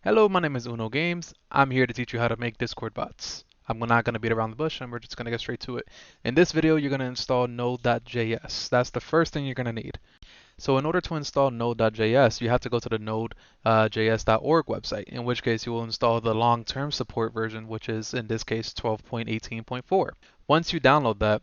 Hello, my name is Uno Games. I'm here to teach you how to make Discord bots. I'm not going to beat around the bush and we're just going to get straight to it. In this video, you're going to install Node.js. That's the first thing you're going to need. So in order to install Node.js, you have to go to the nodejs.org website, in which case you will install the long-term support version, which is in this case 12.18.4. Once you download that,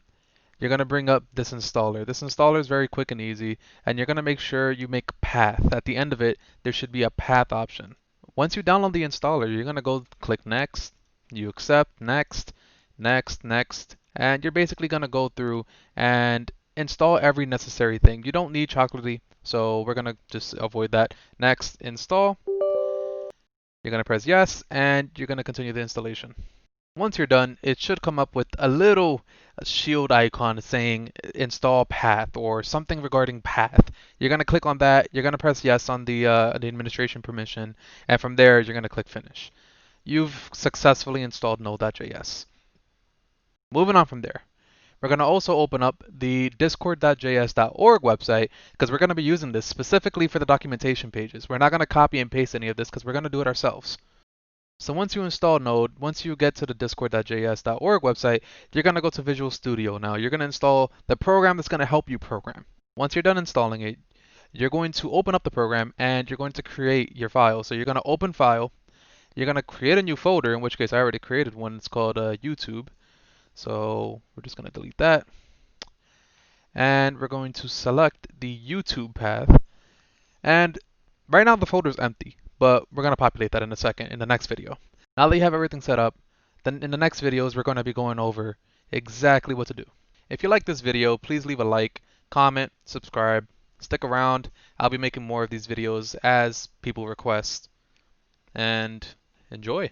you're going to bring up this installer. This installer is very quick and easy, and you're going to make sure you make path. At the end of it, there should be a path option. Once you download the installer, you're going to go click next, you accept, next, next, next, and you're basically going to go through and install every necessary thing. You don't need Chocolatey, so we're going to just avoid that. Next, install. You're going to press yes, and you're going to continue the installation. Once you're done, it should come up with a little shield icon saying install path or something regarding path. You're going to click on that. You're going to press yes on the administration permission, and from there you're going to click finish. You've successfully installed Node.js. Moving on from there, we're going to also open up the discord.js.org website because we're going to be using this specifically for the documentation pages. We're not going to copy and paste any of this because we're going to do it ourselves. So once you install Node, once you get to the discord.js.org website, you're going to go to Visual Studio. Now you're going to install the program that's going to help you program. Once you're done installing it, you're going to open up the program and you're going to create your file. So you're going to open file, you're going to create a new folder, in which case I already created one. It's called YouTube. So we're just going to delete that. And we're going to select the YouTube path. And right now the folder is empty, but we're going to populate that in a second in the next video. Now that you have everything set up, then in the next videos we're going to be going over exactly what to do. If you like this video, please leave a like, comment, subscribe, stick around. I'll be making more of these videos as people request, and enjoy.